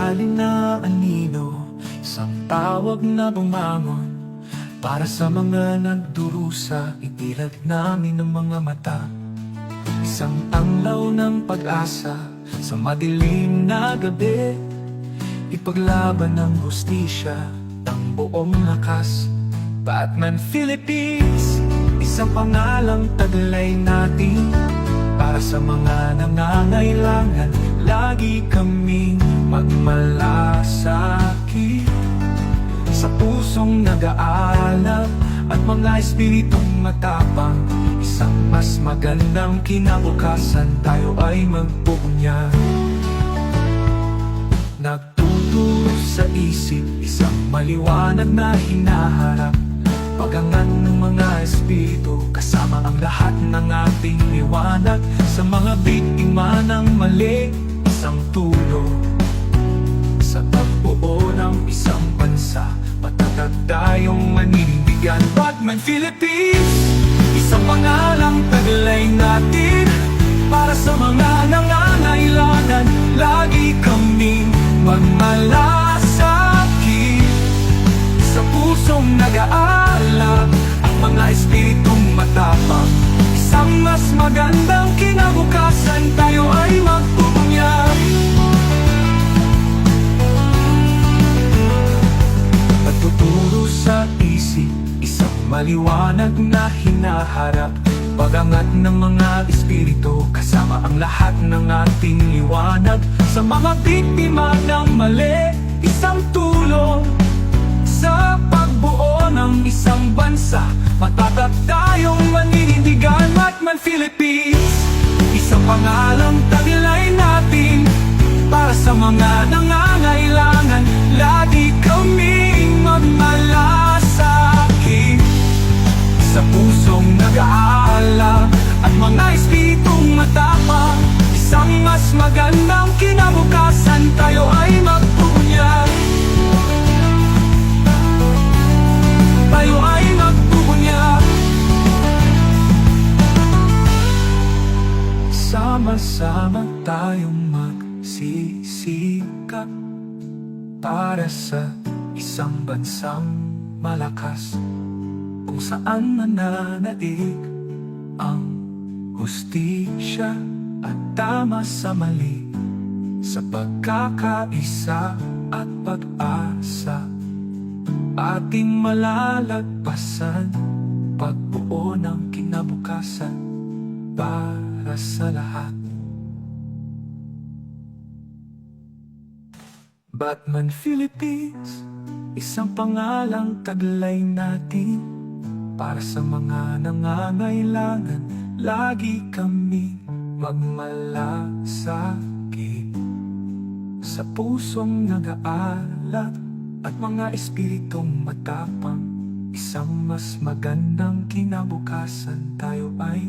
tanghali na anino, isang tawag na bumangon. Para sa mga nagdurusa, itilad namin ang mga mata. Isang tanglaw ng pag-asa sa madilim na gabi. Ipaglaban ng hustisya, ang buong lakas. Batman Philippines, isang pangalang taglay natin. Para sa mga nangangailangan, lagi kaming magmalasakit. Sa pusong nag-aalab at mga espiritong matapang, isang mas magandang kinabukasan, tayo ay magpupunyag. Nagtuturo sa isip, isang maliwanag na hinaharap. Pagangat ng mga espiritu, kasama ang lahat ng ating liwanag. Sa mga biktima ng mali, isang tulong sa pagbuo ng isang bansa. Matatag tayong maninindigan. Batman Philippines, isang pangalang taglay natin. Para sa mga nangangailangan, lagi kaming magmalasakit. Sa pusong nag-aalab, ang mga espiritong matapang. Isang mas magandang kinabukasan, tayo ay magpupunyag. Pagtuturo sa isip, isang maliwanag na hinaharap. Pagangat ng mga espiritu, kasama ang lahat ng ating liwanag. Sa mga biktima ng mali, isang tulong sa pagbuo ng isang bansa. Matatag tayong maninindigan. Batman Philippines, isang pangalang taglay natin. Para sa mga nangangailangan, lagi kaming magmalasakit. Sa pusong nag-aalab at mga espiritong matapang, isang mas magandang kinabukasan, tayo ay magpupunyag. Tayo ay magpupunyag. Sama-sama tayong magsisikap para sa isang bansang malakas, kung saan nananaig ang hustisya at tama sa mali, sa pagkakaisa at pag-asa. Ating malalagpasan, pagbuo ng kinabukasan para sa lahat. Batman Philippines, isang pangalang taglay natin. Para sa mga nangangailangan, lagi kami magmalasakit. Sa pusong nag-aalab at mga espiritong matapang, isang mas magandang kinabukasan, tayo ay